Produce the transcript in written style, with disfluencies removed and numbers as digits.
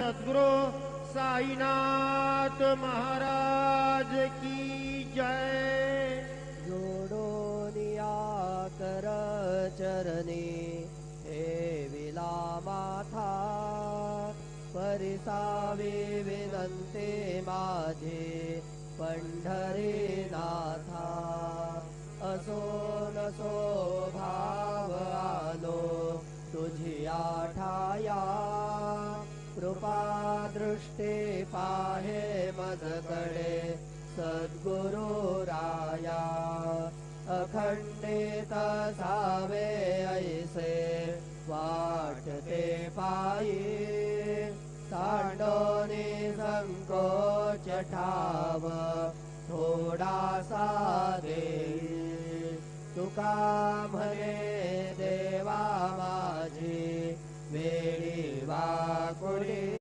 सद्गुरु साईनाथ महाराज की जय। जोडो निया कर चरणी हे विला माथा, परिसावी विनंती माझे पंढरीनाथा। असो नसो भाव आलो तुझी आठाया, कृपा दृष्टी पाहे मजकडे सद्गुरु राया। अखंडित सावे ऐसे वाटते पायी, सांडोनी संकोच ठाव थोडासा देई। तुका म्हणे देवा माझी वेळी वाकुळी,